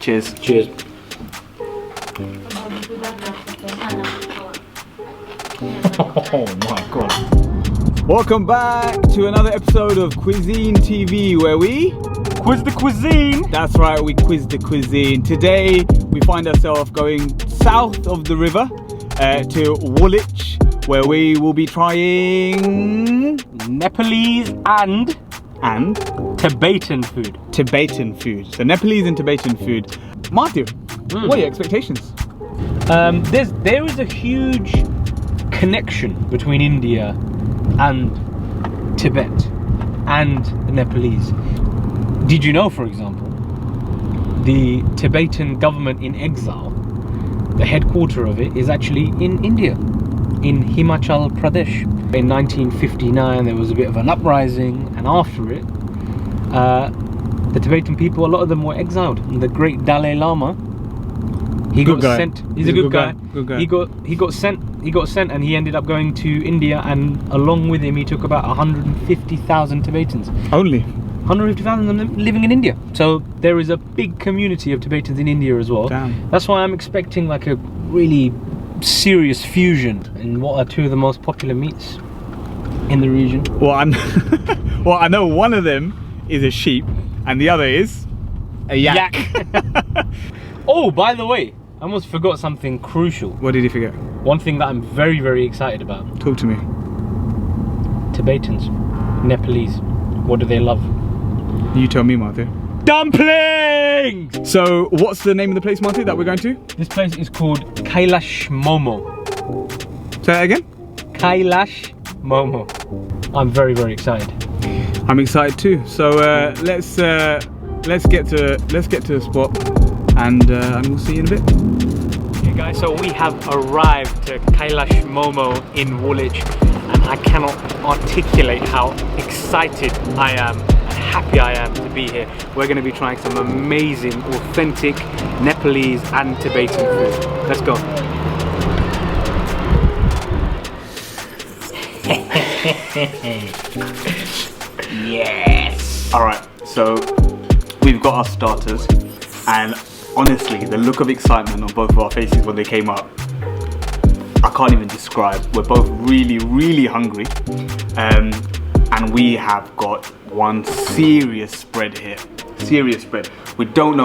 Cheers. Cheers. Oh my god. Welcome back to another episode of Quizine TV, where we Quiz the cuisine. That's right, we quiz the cuisine. Today we find ourselves going south of the river to Woolwich, where we will be trying Nepalese and Tibetan food. Tibetan food. So Nepalese and Tibetan food. Matthew, what are your expectations? There is a huge connection between India and Tibet and the Nepalese. Did you know, for example, the Tibetan government in exile, the headquarter of it is actually in India, in Himachal Pradesh. In 1959 there was a bit of an uprising, and after it the Tibetan people, a lot of them were exiled, and the great Dalai Lama, he got sent. He's a good guy. He got sent and he ended up going to India, and along with him he took about 150,000 Tibetans. Only 150,000 of them living in India. So there is a big community of Tibetans in India as well. Damn. That's why I'm expecting like a really serious fusion in what are two of the most popular meats in the region. Well, I know one of them is a sheep and the other is a yak. Oh, by the way, I almost forgot something crucial. What did you forget? One thing that I'm very, very excited about. Talk to me. Tibetans, Nepalese, what do they love? You tell me, Matthew. Dumplings! So, what's the name of the place, Matthew, that we're going to? This place is called Kailash Momo. Say that again? Kailash Momo. I'm very, very excited. I'm excited too. So let's get to the spot, and we'll see you in a bit. Okay guys, so we have arrived to Kailash Momo in Woolwich, and I cannot articulate how excited I am and happy I am to be here. We're going to be trying some amazing, authentic Nepalese and Tibetan food. Let's go. Yes! Alright, so we've got our starters, and honestly, the look of excitement on both of our faces when they came up, I can't even describe. We're both really, really hungry, and we have got one serious spread here. Serious spread. We don't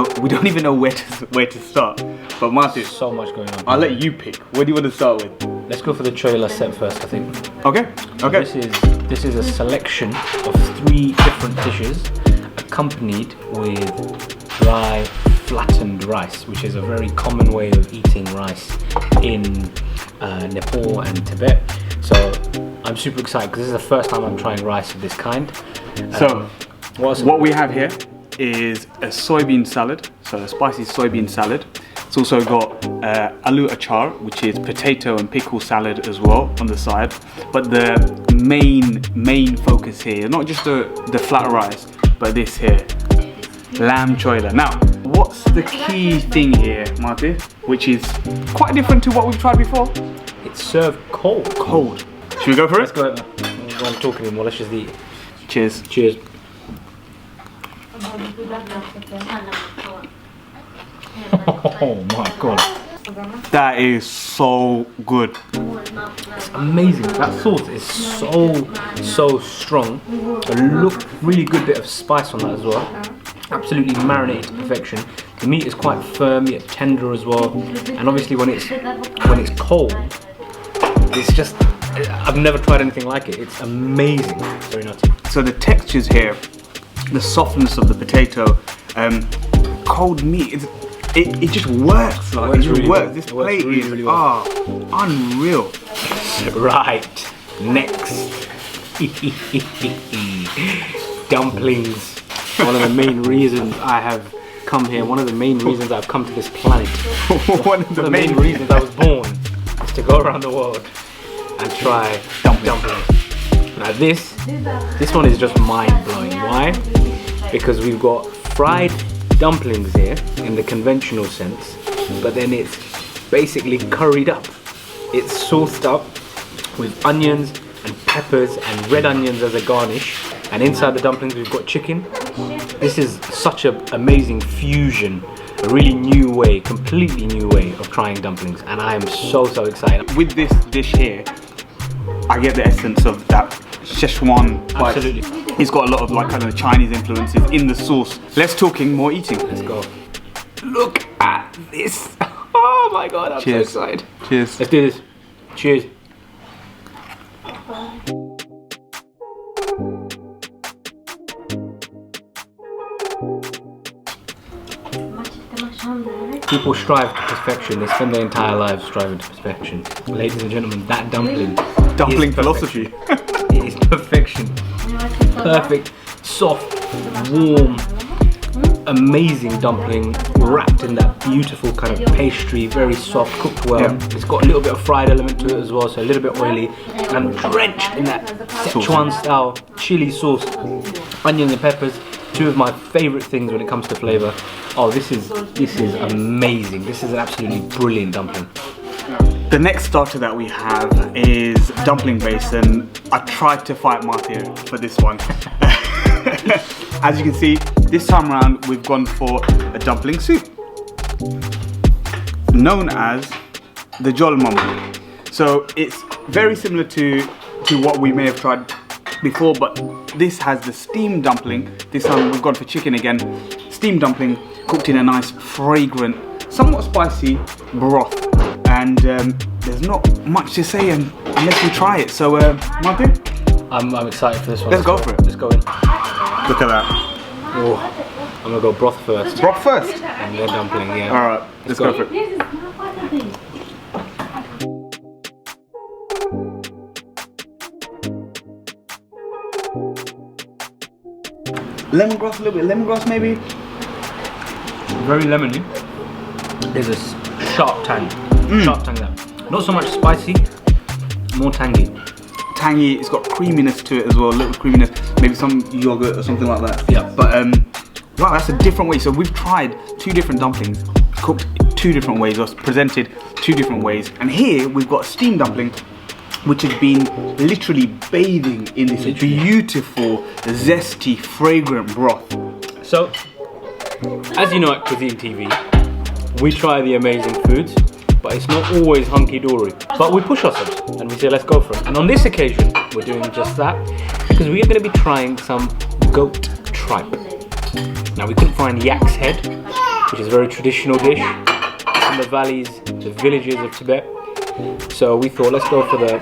even know where to start. But Matthew, So much going on. I'll let you pick. What do you want to start with? Let's go for the choila set first, I think. Okay. Okay. This is a selection of 3 different dishes, accompanied with dry, flattened rice, which is a very common way of eating rice in Nepal and Tibet. So I'm super excited because this is the first time I'm trying rice of this kind. So what we have here is a soybean salad, so a spicy soybean salad. It's also got aloo achar, which is potato and pickle salad as well on the side. But the main focus here, not just the flat rice, but this here, lamb choila. Now, what's the key thing here, Marty, which is quite different to what we've tried before? It's served cold. Cold. Should we go for it? Let's go over. I'm talking anymore, let's just eat. Cheers. Cheers. Oh my god. That is so good. It's amazing. That sauce is so strong. A really good bit of spice on that as well. Absolutely marinated to perfection. The meat is quite firm yet tender as well. And obviously when it's cold, it's just, I've never tried anything like it. It's amazing. Very nutty. So the textures here, the softness of the potato, cold meat, it just works. Like, it just works. This plate is unreal. Right, next. Dumplings. One of the main reasons I have come here, one of the main reasons I've come to this planet. One of the main reasons I was born is to go around the world and try dumplings. Now this one is just mind-blowing. Why? Because we've got fried dumplings here in the conventional sense, but then it's basically curried up. It's sauced up with onions and peppers and red onions as a garnish, and inside the dumplings we've got chicken. This is such an amazing fusion A really new way, completely new way of trying dumplings, and I am so excited. With this dish here, I get the essence of that Szechuan spice. Absolutely. It's got a lot of like kind of Chinese influences in the sauce. Less talking, more eating. Let's go. Look at this. Oh my god, I'm Cheers. so excited. Cheers. Let's do this. Cheers. People strive to perfection. They spend their entire lives striving to perfection. Ladies and gentlemen, that dumpling. Dumpling is philosophy. It is perfection. Perfect, soft, warm, amazing dumpling wrapped in that beautiful kind of pastry, very soft, cooked well. Yeah. It's got a little bit of fried element to it as well, so a little bit oily, and drenched in that Szechuan style chili sauce, onions and peppers. Two of my favorite things when it comes to flavor. Oh, this is amazing. This is an absolutely brilliant dumpling. The next starter that we have is Dumpling Basin. I tried to fight Martyr for this one. As you can see, this time around we've gone for a dumpling soup known as the Jolmum. So it's very similar to what we may have tried before, but this has the steamed dumpling. This time we've gone for chicken again. Steamed dumpling cooked in a nice, fragrant, somewhat spicy broth. And there's not much to say unless we try it. So, Martin? I'm excited for this one. Let's go for it. Let's go in. Look at that. Oh, I'm gonna go broth first. Broth first? And then dumpling, yeah. Alright, let's go for it. Lemongrass, a little bit lemongrass maybe? Very lemony. There's a sharp tang. Sharp tang there. Not so much spicy, more tangy. Tangy, it's got creaminess to it as well, a little creaminess, maybe some yogurt or something like that. Yeah. But wow, that's a different way. So we've tried two different dumplings, cooked two different ways, or presented two different ways. And here we've got a steamed dumpling, which has been literally bathing in this beautiful, zesty, fragrant broth. So, as you know at Cuisine TV, we try the amazing foods, but it's not always hunky-dory. But we push ourselves and we say, let's go for it. And on this occasion, we're doing just that, because we are going to be trying some goat tripe. Now, we couldn't find yak's head, which is a very traditional dish in the valleys, the villages of Tibet. So we thought, let's go for the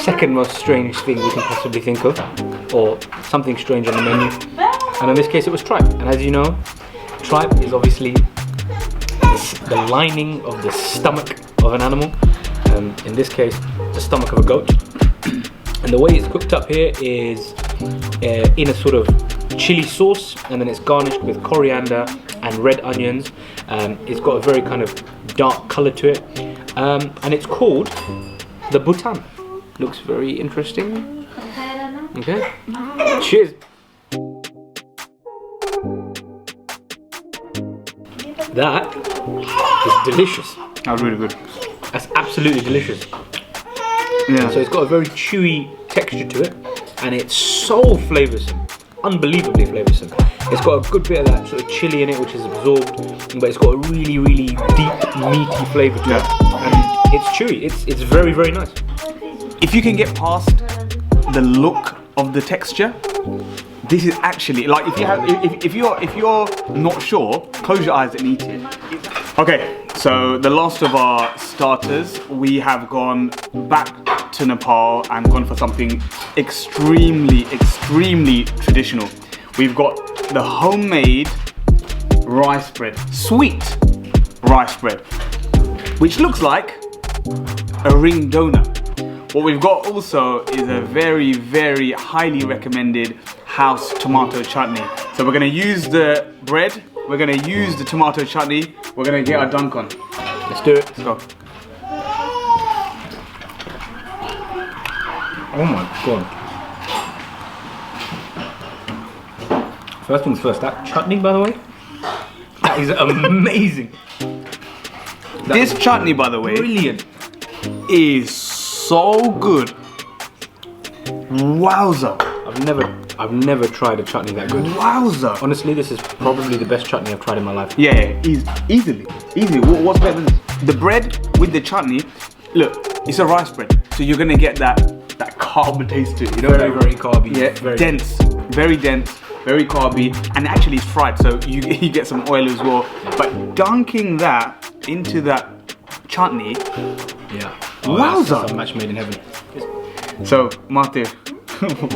second most strange thing we can possibly think of, or something strange on the menu. And in this case, it was tripe. And as you know, tripe is obviously the lining of the stomach of an animal. In this case, the stomach of a goat. And the way it's cooked up here is in a sort of chili sauce, and then it's garnished with coriander and red onions. It's got a very kind of dark color to it. And it's called the Bhutan. Looks very interesting. Okay. Cheers. That is delicious. That was really good. That's absolutely delicious. Yeah. So it's got a very chewy texture to it, and it's so flavoursome, unbelievably flavoursome. It's got a good bit of that sort of chili in it, which is absorbed, but it's got a really, really deep, meaty flavour to it, and it's chewy. It's very, very nice. If you can get past the look of the texture, this is actually like if you're not sure, close your eyes and eat it. Okay, so the last of our starters, we have gone back to Nepal and gone for something extremely traditional. We've got the homemade rice bread, sweet rice bread, which looks like a ring donut. What we've got also is a very, very highly recommended house tomato chutney. So we're gonna use the bread, we're gonna use the tomato chutney, we're gonna get our dunk on. Let's do it. Let's go. Oh my god. First things first, that chutney, by the way, that is amazing. This chutney, by the way, Brilliant. is so good. Wowza. I've never tried a chutney that good. Wowza! Honestly, this is probably the best chutney I've tried in my life. Yeah, easily. What's better than this? The bread with the chutney? Look, it's a rice bread, so you're gonna get that carb taste to it. You know, very carby. Yeah, very dense, very carby, and actually it's fried, so you get some oil as well. But dunking that into that chutney, yeah. Wowza! That's a match made in heaven. So, Martin,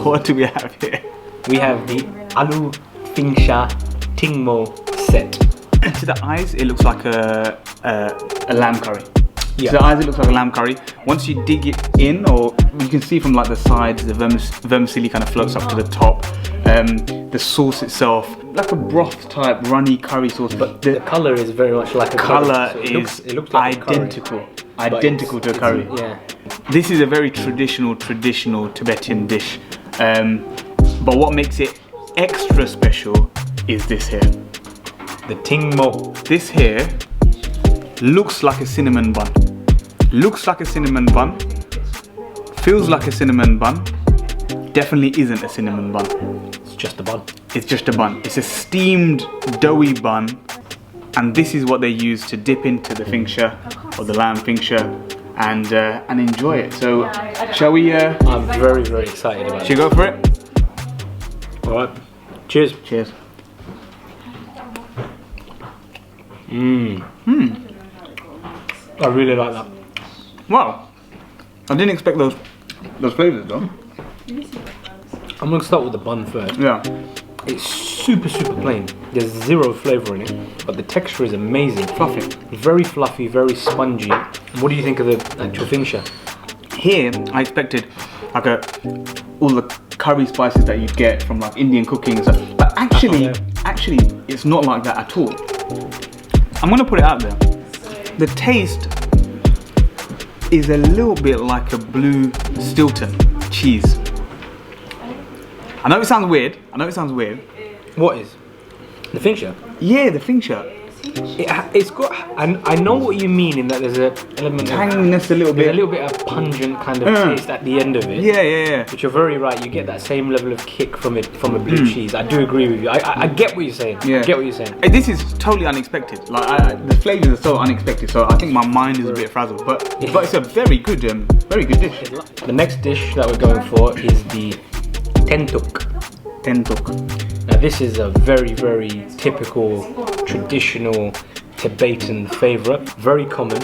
what do we have here? We have the Aloo Fincha Tingmo set. To the eyes, it looks like a lamb curry. Yeah. To the eyes, it looks like a lamb curry. Once you dig it in, or you can see from like the sides, the vermicelli kind of floats up to the top. The sauce itself, like a broth type runny curry sauce, but the colour is very much like a colour curry. is it looks like identical to a curry. Yeah. This is a very traditional Tibetan dish. But what makes it extra special is this here. The Tingmo. This here looks like a cinnamon bun. Looks like a cinnamon bun. Feels like a cinnamon bun. Definitely isn't a cinnamon bun. It's just a bun. It's just a bun. It's a steamed doughy bun. And this is what they use to dip into the fincha or the lamb fincha and enjoy it. So shall we I'm very excited about it. should we go for it? Alright. Cheers. Cheers. I really like that. Wow. I didn't expect those flavours though. I'm gonna start with the bun first. Yeah. It's super plain. There's zero flavour in it, but the texture is amazing. Fluffy. Very fluffy, very spongy. What do you think of the actual fincha? Here I expected like all the curry spices that you get from like Indian cooking and stuff. But actually it's not like that at all. I'm gonna put it out there. The taste is a little bit like a blue Stilton cheese. I know it sounds weird. What is? The fincha? Yeah, the fincha. It's got. I know what you mean in that there's an element Tanginess a little There's bit. a little bit of pungent kind of taste at the end of it. Yeah. But you're very right. You get that same level of kick from it from a blue cheese. I do agree with you. I get what you're saying. Yeah. I get what you're saying. This is totally unexpected. Like the flavors are so unexpected. So I think my mind is a bit frazzled. But it's a very good dish. The next dish that we're going for is the tentuk. Now this is a very typical, traditional Tibetan favourite, very common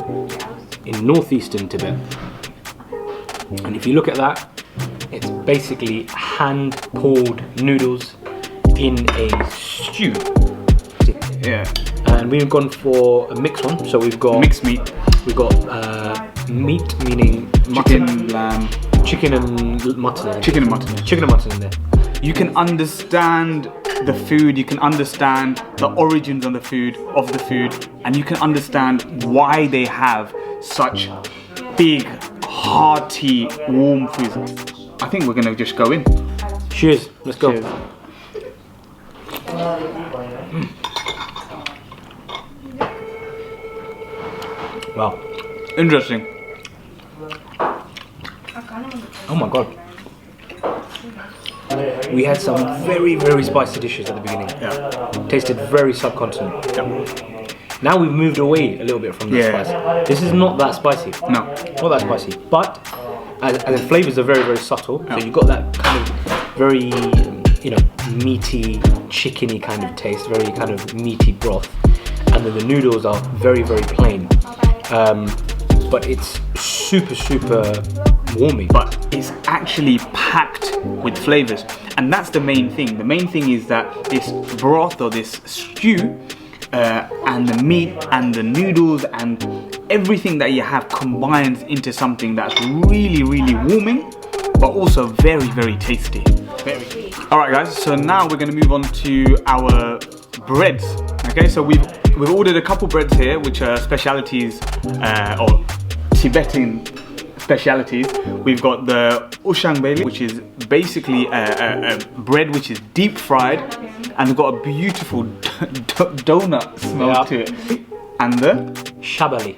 in northeastern Tibet. And if you look at that, it's basically hand-poured noodles in a stew. Yeah. And we've gone for a mixed one, so we've got Mixed meat. We've got meat, meaning mutton, Chicken, lamb. chicken and mutton. Chicken and mutton. Chicken and mutton in there. You can understand the food, you can understand the origins of the food, and you can understand why they have such big, hearty, warm food. I think we're gonna just go in. Cheers. Let's go. Cheers. Wow. Interesting. Oh my god. We had some very spicy dishes at the beginning. Yeah. Tasted very subcontinent. Yeah. Now we've moved away a little bit from the spice. This is not that spicy. No. Not that spicy. But and the flavours are very subtle. Yeah. So you've got that kind of very meaty, chickeny kind of taste, very kind of meaty broth. And then the noodles are very plain. But it's super warming. But it's actually packed with flavors, and that's the main thing. The main thing is that this broth or this stew and the meat and the noodles and everything that you have combines into something that's really warming, but also very tasty. Alright guys, so now we're going to move on to our breads. Okay, so we've ordered a couple breads here, which are specialities or Tibetan specialities. We've got the ushang beli, which is basically a bread which is deep fried and it's got a beautiful donut smell to it. And the Shabali.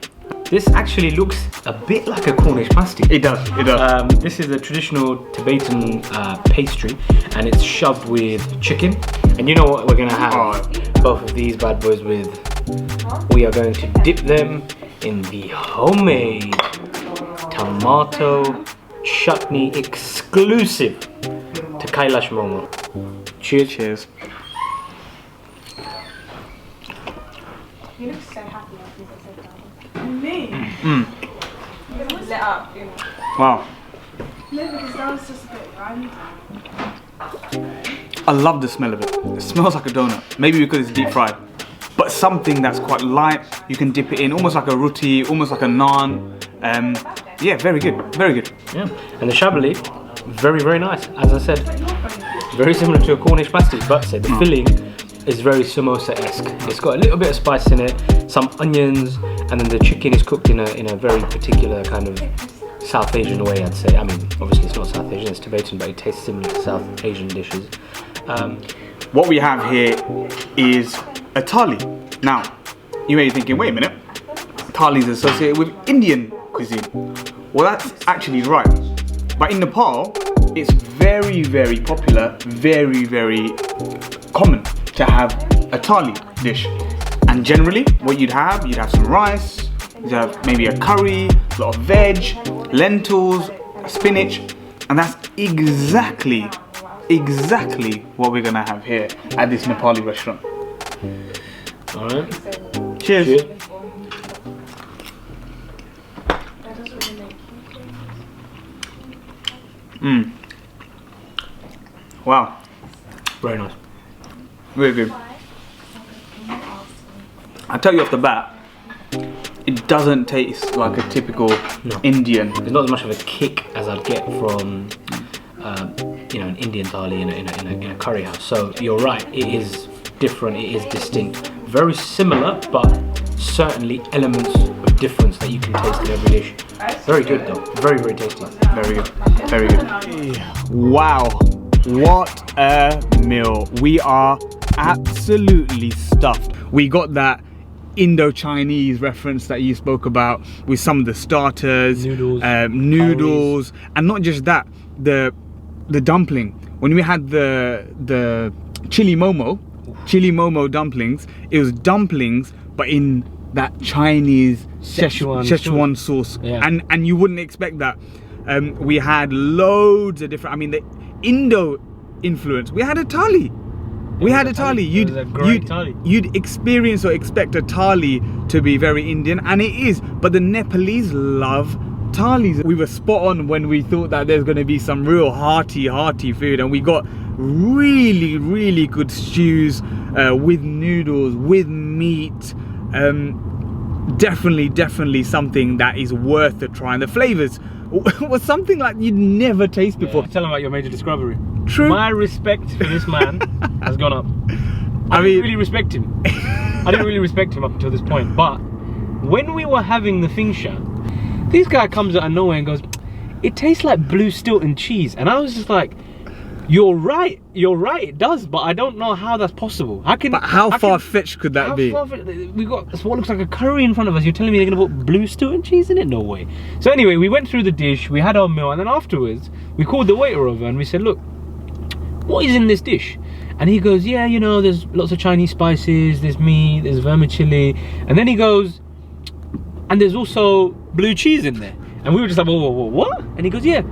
This actually looks a bit like a Cornish pasty. It does, it does. This is a traditional Tibetan pastry, and it's shoved with chicken. And you know what we're gonna have both of these bad boys with? We are going to dip them in the homemade tomato chutney exclusive to Kailash Momo. Cheers. Cheers. You look so happy after you said that. Me? Lit up, you know. Wow. No, because that was just a bit random. I love the smell of it. It smells like a donut. Maybe because it's deep fried. But something that's quite light, you can dip it in, almost like a roti, almost like a naan. Yeah, very good, very good. Yeah, and the shabali, very, very nice. As I said, very similar to a Cornish pasty, but the filling is very samosa-esque. It's got a little bit of spice in it, some onions, and then the chicken is cooked in a very particular kind of South Asian way, I'd say. I mean, obviously it's not South Asian, it's Tibetan, but it tastes similar to South Asian dishes. What we have here is Atali. Now, you may be thinking, wait a minute, Atali is associated with Indian cuisine. Well, that's actually right. But in Nepal, it's very, very popular, very, very common to have a thali dish. And generally, what you'd have some rice, you'd have maybe a curry, a lot of veg, lentils, spinach, and that's exactly what we're gonna have here at this Nepali restaurant. All right. Cheers. Cheers. Wow. Very nice. Very good. I'll tell you off the bat, it doesn't taste like a typical Indian. There's not as much of a kick as I'd get from, you know, an Indian thali in a curry house. So you're right, it is different, it is distinct. Very similar, but certainly elements of difference that you can taste in every dish. Very good though, very, very tasty. Very good, very good. Wow, what a meal. We are absolutely stuffed. We got that Indo-Chinese reference that you spoke about with some of the starters, noodles, and not just that, the dumpling. When we had the chili momo dumplings, it was dumplings but in that Chinese Szechuan sauce, and you wouldn't expect that. We had loads of different, I mean, the Indo influence. We had a thali. You'd experience or expect a thali to be very Indian, and it is, but the Nepalese love thalis. We were spot on when we thought that there's going to be some real hearty food, and we got really good stews with noodles, with meat. Definitely something that is worth a try, and the flavors was something like you'd never taste before. Tell them about your major discovery. True. My respect for this man has gone up. I didn't really respect him. I didn't really respect him up until this point, but when we were having the Fincha, this guy comes out of nowhere and goes, "It tastes like blue Stilton cheese," and I was just like, You're right, it does, but I don't know how that's possible. How far-fetched could that be? We got what looks like a curry in front of us. You're telling me they're gonna put blue Stilton cheese in it? No way. So anyway, we went through the dish, we had our meal, and then afterwards, we called the waiter over and we said, "Look, what is in this dish?" And he goes, "Yeah, you know, there's lots of Chinese spices, there's meat, there's vermicelli," and then he goes, "And there's also blue cheese in there." And we were just like, whoa, what? And he goes, "Yeah,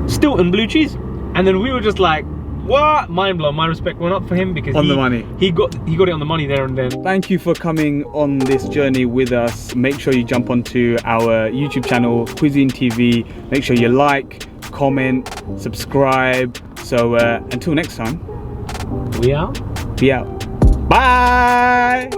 Stilton blue cheese." And then we were just like, what? Mind blown. My respect went up for him because on the money. He got it on the money there and then. Thank you for coming on this journey with us. Make sure you jump onto our YouTube channel, Quizine TV. Make sure you like, comment, subscribe. So until next time, we out. Be out. Bye.